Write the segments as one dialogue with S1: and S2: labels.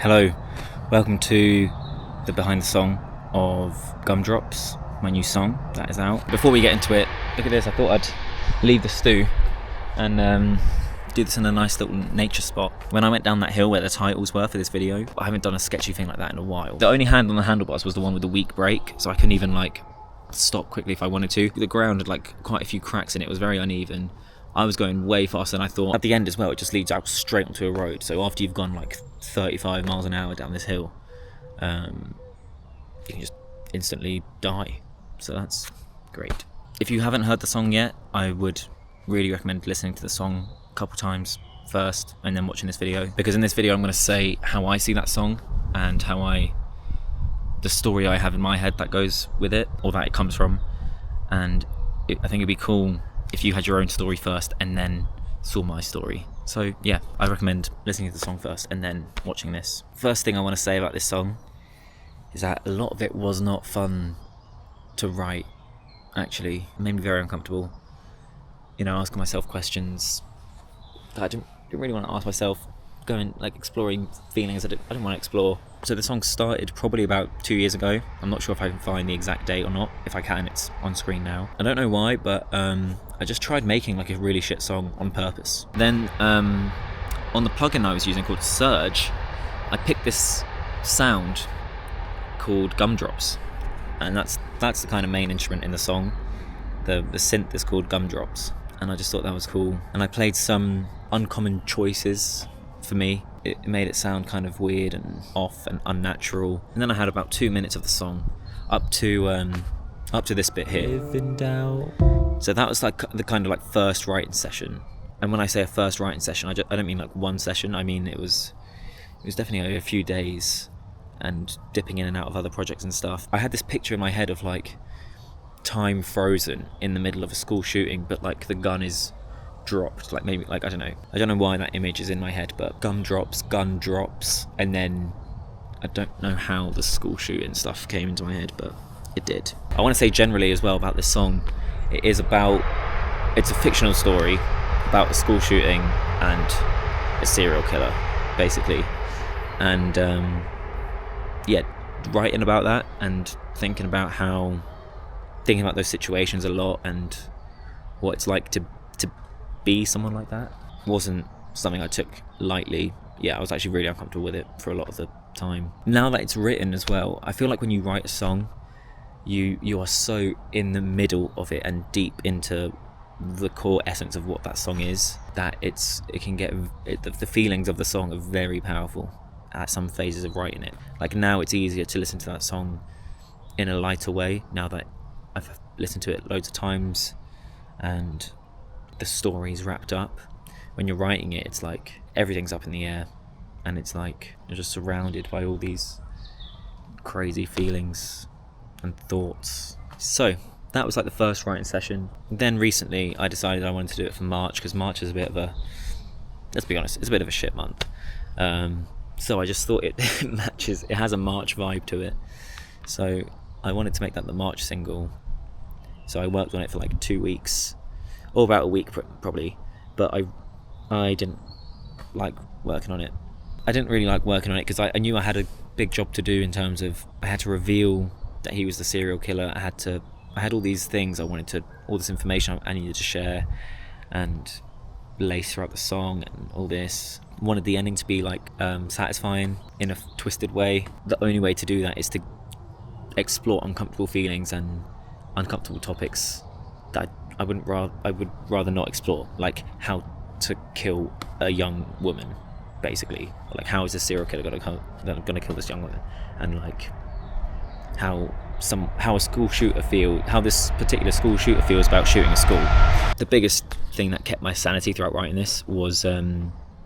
S1: Hello, welcome to the behind the song of Gumdrops, my new song that is out. Before we get into it, look at this, I thought I'd leave the stew and do this in a nice little nature spot. When I went down that hill where the titles were for this video, I haven't done a sketchy thing like that in a while. The only hand on the handlebars was the one with the weak brake, so I couldn't even stop quickly if I wanted to. The ground had quite a few cracks in it, it was very uneven. I was going way faster than I thought. At the end as well, it just leads out straight onto a road. So after you've gone 35 miles an hour down this hill, you can just instantly die. So that's great. If you haven't heard the song yet, I would really recommend listening to the song a couple times first and then watching this video. Because in this video, I'm going to say how I see that song and the story I have in my head that goes with it, or that it comes from. And I think it'd be cool if you had your own story first and then saw my story. So yeah, I recommend listening to the song first and then watching this. First thing I want to say about this song is that a lot of it was not fun to write, actually. It made me very uncomfortable. Asking myself questions that I didn't really want to ask myself, exploring feelings I didn't want to explore. So the song started probably about 2 years ago. I'm not sure if I can find the exact date or not. If I can, it's on screen now. I don't know why, but I just tried making a really shit song on purpose. Then on the plugin I was using called Surge, I picked this sound called Gumdrops, and that's the kind of main instrument in the song. The synth is called Gumdrops, and I just thought that was cool. And I played some uncommon choices for me. It made it sound kind of weird and off and unnatural. And then I had about 2 minutes of the song up to this bit here. So that was the kind of first writing session. And when I say a first writing session, I don't mean one session. I mean it was definitely a few days and dipping in and out of other projects and stuff. I had this picture in my head of time frozen in the middle of a school shooting, but the gun is dropped, I don't know why that image is in my head, but gun drops, and then I don't know how the school shooting stuff came into my head, but it did. I want to say generally as well about this song, it's a fictional story about a school shooting and a serial killer, basically, and writing about that and thinking about those situations a lot and what it's like to be someone like that wasn't something I took lightly. Yeah, I was actually really uncomfortable with it for a lot of the time. Now that it's written as well, I feel like when you write a song, you are so in the middle of it and deep into the core essence of what that song is, that the feelings of the song are very powerful at some phases of writing it. Now it's easier to listen to that song in a lighter way, now that I've listened to it loads of times and the story's wrapped up. When you're writing it, it's everything's up in the air, and it's you're just surrounded by all these crazy feelings and thoughts. So that was the first writing session. Then recently I decided I wanted to do it for March, because March is let's be honest, it's a bit of a shit month. So I just thought it matches, it has a March vibe to it. So I wanted to make that the March single. So I worked on it for 2 weeks, or about a week probably, but I didn't like working on it. I didn't really like working on it because I knew I had a big job to do in terms of I had to reveal that he was the serial killer. I had all these things all this information I needed to share and lace throughout the song and all this. I wanted the ending to be satisfying in a twisted way. The only way to do that is to explore uncomfortable feelings and uncomfortable topics that I would rather not explore, like how to kill a young woman, basically. How is this serial killer gonna kill this young woman, and how this particular school shooter feels about shooting a school. The biggest thing that kept my sanity throughout writing this was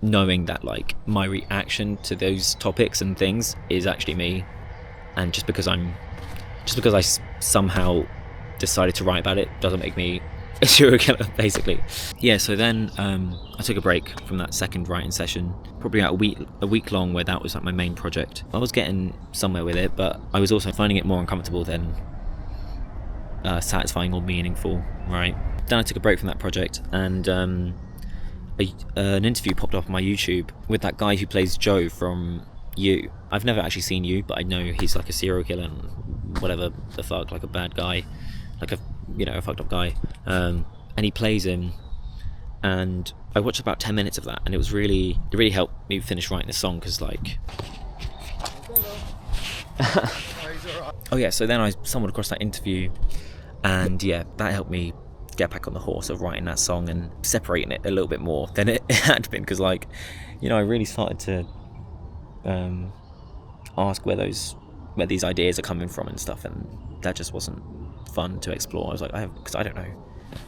S1: knowing that my reaction to those topics and things is actually me, and just because I somehow decided to write about it doesn't make me a serial killer, basically. Yeah, so then I took a break from that second writing session, probably about a week long, where that was my main project. I was getting somewhere with it, but I was also finding it more uncomfortable than satisfying or meaningful, right? Then I took a break from that project, and an interview popped up on my YouTube with that guy who plays Joe from You. I've never actually seen You, but I know he's like a serial killer and whatever the fuck, like a bad guy, like a fucked up guy. And he plays him, and I watched about 10 minutes of that, and it really helped me finish writing the song, because like oh yeah, so then I stumbled across that interview, and yeah, that helped me get back on the horse of writing that song and separating it a little bit more than it had been, because like, I really started to ask where these ideas are coming from and stuff, and that just wasn't fun to explore. I was like, because I don't know,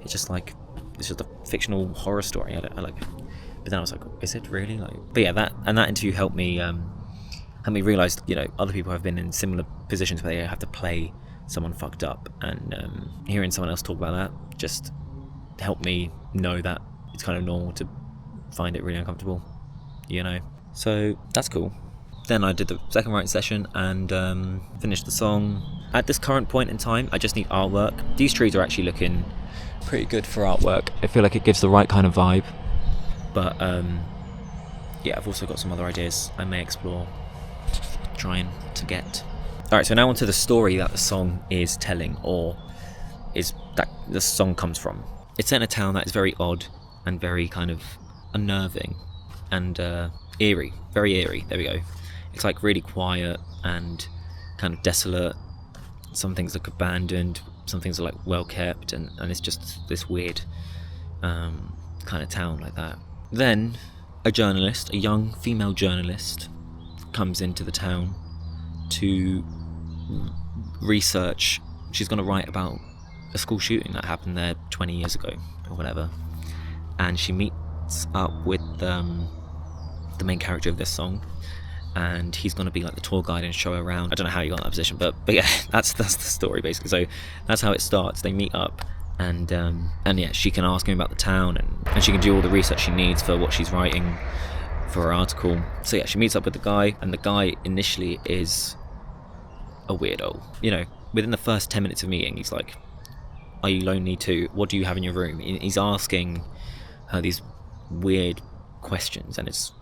S1: it's just a fictional horror story. I like it. But then I was like, is it really? Like, but yeah, that interview helped me realize, other people have been in similar positions where they have to play someone fucked up, and hearing someone else talk about that just helped me know that it's kind of normal to find it really uncomfortable, so that's cool. Then I did the second writing session and finished the song. At this current point in time, I just need artwork. These trees are actually looking pretty good for artwork. I feel like it gives the right kind of vibe, but yeah, I've also got some other ideas I may explore trying to get. Alright, so now onto the story that the song is telling, or is that the song comes from. It's set in a town that is very odd and very kind of unnerving and eerie, very eerie, there we go. It's like really quiet and kind of desolate. Some things look abandoned, some things are like well kept, and it's just this weird kind of town like that. Then a young female journalist, comes into the town to research. She's going to write about a school shooting that happened there 20 years ago or whatever, and she meets up with the main character of this song, and he's going to be like the tour guide and show her around. I don't know how you got in that position, but yeah, that's the story basically. So that's how it starts. They meet up, and yeah, she can ask him about the town, and she can do all the research she needs for what she's writing for her article. So yeah, she meets up with the guy, and the guy initially is a weirdo. Within the first 10 minutes of meeting, he's like, "Are you lonely too? What do you have in your room?" He's asking her these weird questions, and it's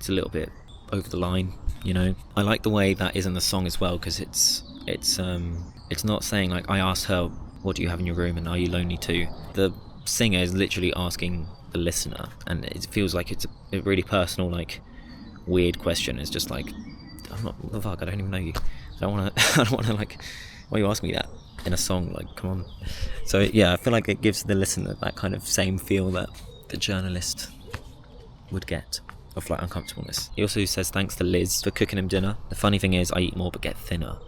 S1: a little bit over the line. I like the way that is in the song as well, because it's not saying like, I asked her, "What do you have in your room?" and "Are you lonely too?" The singer is literally asking the listener, and it feels like it's a really personal, like, weird question. It's just like, I'm not, what the fuck, I don't even know you. I don't want to like, why are you asking me that in a song? Like, come on. So yeah, I feel like it gives the listener that kind of same feel that the journalist would get of like uncomfortableness. He also says thanks to Liz for cooking him dinner. The funny thing is, I eat more but get thinner.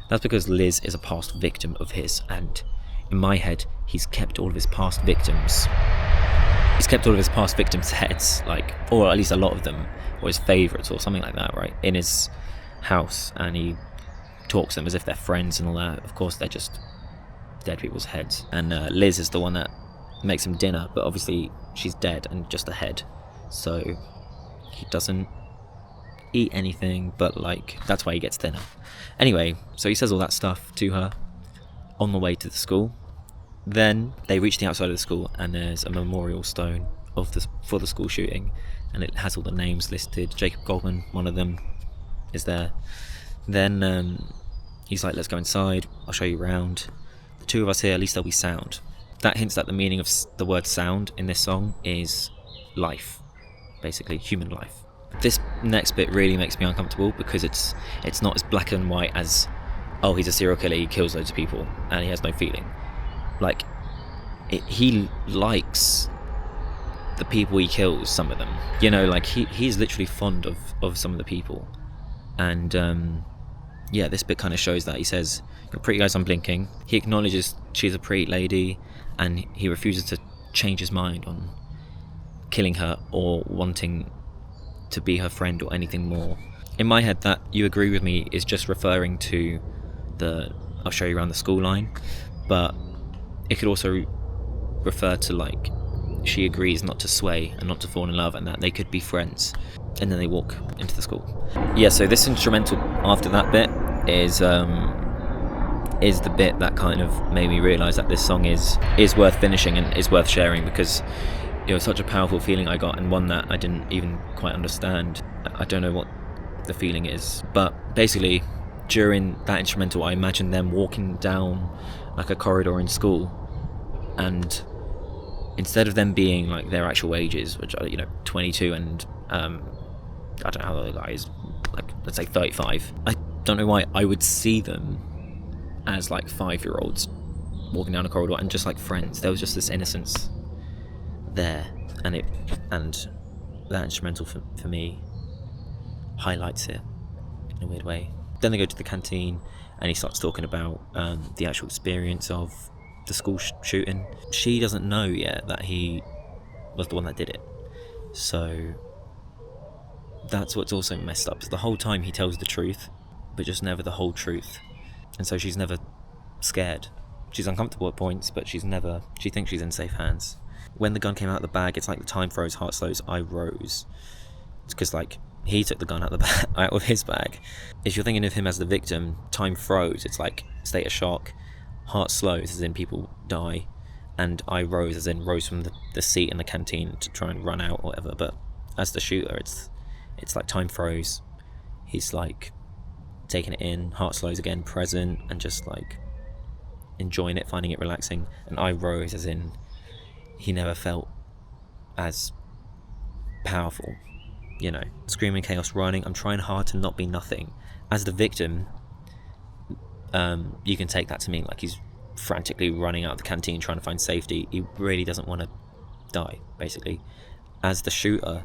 S1: That's because Liz is a past victim of his, and in my head, he's kept all of his past victims' heads, like, or at least a lot of them, or his favourites or something like that, right, in his house, and he talks to them as if they're friends and all that. Of course, they're just dead people's heads. And Liz is the one that makes him dinner, but obviously she's dead and just a head, so he doesn't eat anything, but like, that's why he gets thinner. Anyway, so he says all that stuff to her on the way to the school. Then they reach the outside of the school, and there's a memorial stone for the school shooting, and it has all the names listed. Jacob Goldman, one of them, is there. Then he's like, let's go inside, I'll show you around. The two of us here, at least there'll be sound. That hints that the meaning of the word sound in this song is life, basically human life. This next bit really makes me uncomfortable, because it's not as black and white as, oh, he's a serial killer, he kills loads of people and he has no feeling. Like, he likes the people he kills, some of them, like he's literally fond of some of the people. And yeah, this bit kind of shows that. He says, "You're pretty guys, I'm blinking." He acknowledges she's a pretty lady, and he refuses to change his mind on killing her or wanting to be her friend or anything more. In my head, that "you agree with me" is just referring to the "I'll show you around the school" line, but it could also refer to like, she agrees not to sway and not to fall in love, and that they could be friends. And then they walk into the school. Yeah, so this instrumental after that bit is the bit that kind of made me realise that this song is worth finishing and is worth sharing, because it was such a powerful feeling I got, and one that I didn't even quite understand. I don't know what the feeling is. But basically, during that instrumental, I imagine them walking down like a corridor in school, and instead of them being like their actual ages, which are 22 and I don't know how the guy is, like let's say 35. I don't know why I would see them as like 5-year-olds walking down a corridor and just like friends. There was just this innocence there, and that instrumental for me highlights it in a weird way. Then they go to the canteen and he starts talking about the actual experience of the school shooting. She doesn't know yet that he was the one that did it, so that's what's also messed up. So the whole time he tells the truth, but just never the whole truth, and so she's never scared. She's uncomfortable at points, but she thinks she's in safe hands. When the gun came out of the bag, it's like the time froze, heart slows, I rose. It's because like he took the gun out of his bag. If you're thinking of him as the victim, time froze, it's like state of shock. Heart slows, as in people die, and I rose, as in rose from the seat in the canteen to try and run out or whatever. But as the shooter, it's like time froze. He's like taking it in, heart slows again, present, and just like enjoying it, finding it relaxing. And I rose, as in he never felt as powerful, screaming, chaos, running. I'm trying hard to not be nothing. As the victim, you can take that to mean like he's frantically running out of the canteen trying to find safety. He really doesn't want to die, basically. As the shooter,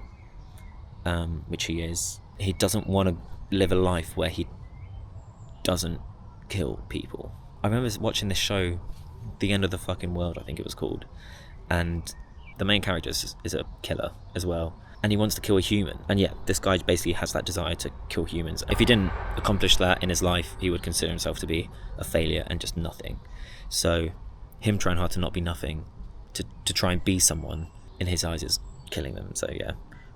S1: which he is, he doesn't want to live a life where he doesn't kill people. I remember watching this show, The End of the Fucking World, I think it was called, and the main character is a killer as well, and he wants to kill a human. And yeah, this guy basically has that desire to kill humans. If he didn't accomplish that in his life, he would consider himself to be a failure and just nothing. So him trying hard to not be nothing, to try and be someone, in his eyes is killing them. So yeah,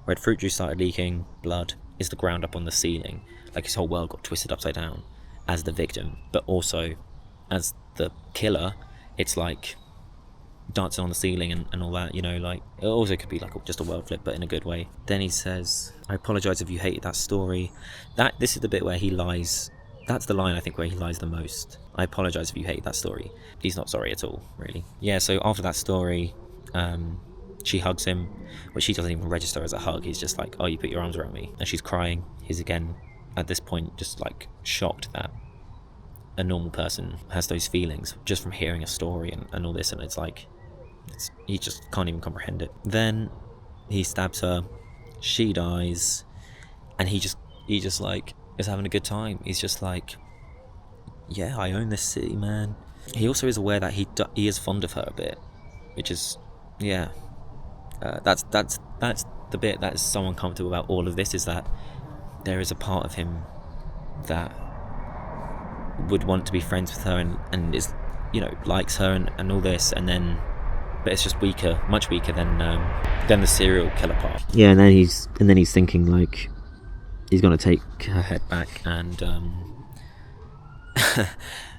S1: red fruit juice started leaking, blood is the ground up on the ceiling, like his whole world got twisted upside down as the victim. But also as the killer, it's like dancing on the ceiling and all that, like it also could be like just a world flip, but in a good way. Then he says, I apologise if you hated that story. This is the bit where he lies. That's the line I think where he lies the most. I apologise if you hate that story. He's not sorry at all, really. Yeah, so after that story, she hugs him, but she doesn't even register as a hug. He's just like, oh, you put your arms around me. And she's crying. He's again at this point just like shocked that a normal person has those feelings just from hearing a story and all this, and it's like he just can't even comprehend it. Then he stabs her, she dies, and he just like is having a good time. He's just like, yeah, I own this city, man. He also is aware that he is fond of her a bit, which is that's the bit that is so uncomfortable about all of this, is that there is a part of him that would want to be friends with her and is likes her and all this, but it's just weaker, much weaker than the serial killer part. Yeah, and then he's thinking like he's gonna take her head back and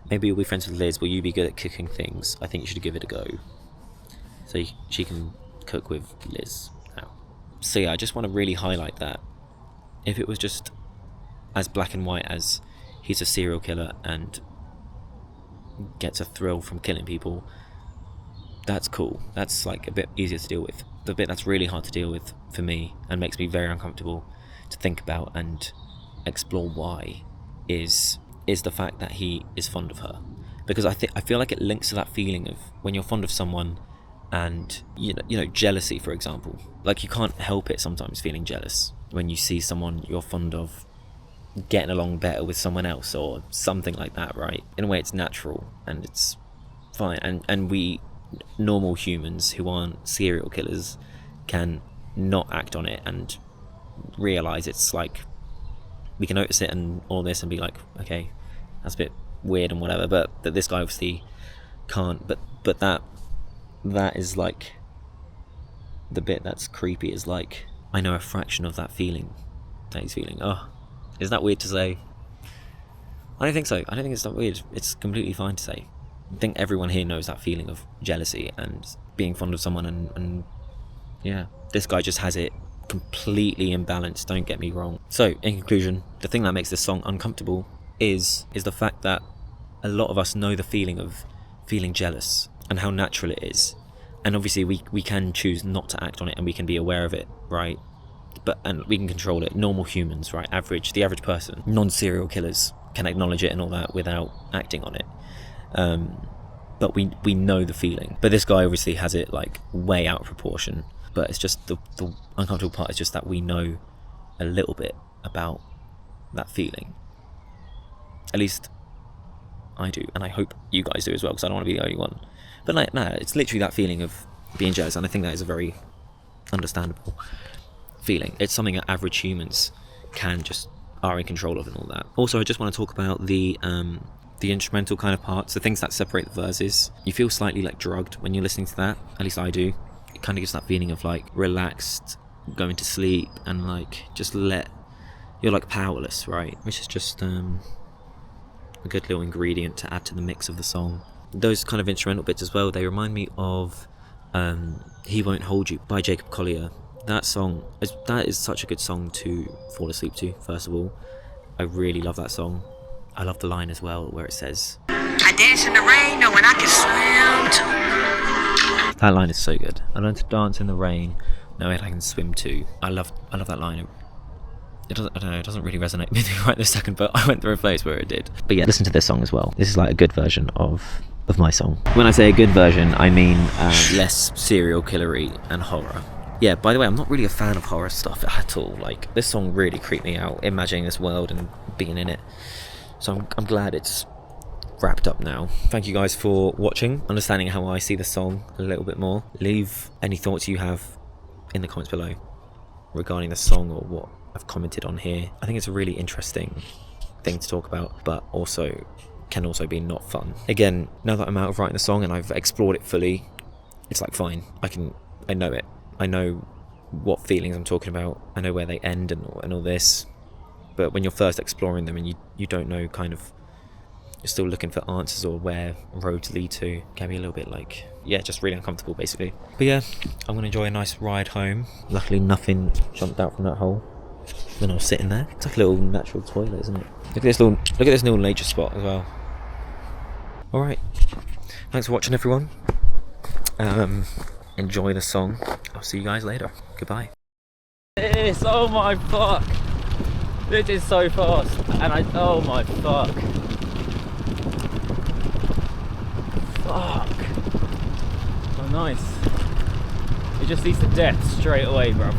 S1: maybe you'll be friends with Liz. Will you be good at cooking things? I think you should give it a go. So she can cook with Liz now. So yeah, I just want to really highlight that if it was just as black and white as he's a serial killer and gets a thrill from killing people, that's cool. That's like a bit easier to deal with. The bit that's really hard to deal with for me and makes me very uncomfortable to think about and explore why is the fact that he is fond of her. Because I feel like it links to that feeling of when you're fond of someone and jealousy, for example. Like you can't help it sometimes feeling jealous when you see someone you're fond of getting along better with someone else or something like that, right? In a way it's natural and it's fine, and we normal humans who aren't serial killers can not act on it and realize it's like we can notice it and all this and be like, okay, that's a bit weird and whatever, but that this guy obviously can't. But that is like the bit that's creepy, is like I know a fraction of that feeling that he's feeling. Oh, is that weird to say? I don't think so. I don't think it's that weird. It's completely fine to say. I think everyone here knows that feeling of jealousy and being fond of someone, and yeah, this guy just has it completely imbalanced, don't get me wrong. So in conclusion, the thing that makes this song uncomfortable is the fact that a lot of us know the feeling of feeling jealous and how natural it is, and obviously we can choose not to act on it, and we can be aware of it, right? And we can control it. Normal humans, right? The average person, non-serial killers can acknowledge it and all that without acting on it. But we know the feeling. But this guy obviously has it like way out of proportion. But it's just the uncomfortable part is just that we know a little bit about that feeling. At least I do, and I hope you guys do as well, because I don't want to be the only one. But like, no, it's literally that feeling of being jealous, and I think that is a very understandable feeling. It's something that average humans are in control of and all that. Also, I just want to talk about the instrumental kind of parts, the things that separate the verses. You feel slightly like drugged when you're listening to that, at least I do. It kind of gives that feeling of like relaxed, going to sleep, and like you're like powerless, right? Which is just a good little ingredient to add to the mix of the song. Those kind of instrumental bits as well, they remind me of He Won't Hold You by Jacob Collier. That is such a good song to fall asleep to, first of all. I really love that song. I love the line as well where it says, I dance in the rain knowing I can swim too. That line is so good. I learned to dance in the rain knowing I can swim too. I love that line. It doesn't really resonate with me right this second, but I went through a phase where it did. But yeah, listen to this song as well. This is like a good version of my song. When I say a good version, I mean less serial killery and horror. Yeah, by the way, I'm not really a fan of horror stuff at all. Like, this song really creeped me out, imagining this world and being in it. So I'm glad it's wrapped up now. Thank you guys for watching, understanding how I see the song a little bit more. Leave any thoughts you have in the comments below regarding the song or what I've commented on here. I think it's a really interesting thing to talk about, but can also be not fun. Again, now that I'm out of writing the song and I've explored it fully, it's like fine. I know it. I know what feelings I'm talking about. I know where they end and all this. But when you're first exploring them and you don't know, kind of, you're still looking for answers or where roads lead to, it can be a little bit like, yeah, just really uncomfortable basically. But yeah, I'm gonna enjoy a nice ride home. Luckily nothing jumped out from that hole when I was sitting there. It's like a little natural toilet, isn't it? Look at this little nature spot as well. Alright, thanks for watching everyone. Enjoy the song. I'll see you guys later. Goodbye. Oh my fuck. This is so fast. And oh my fuck. Fuck. Oh nice. It just leads to death straight away, bro.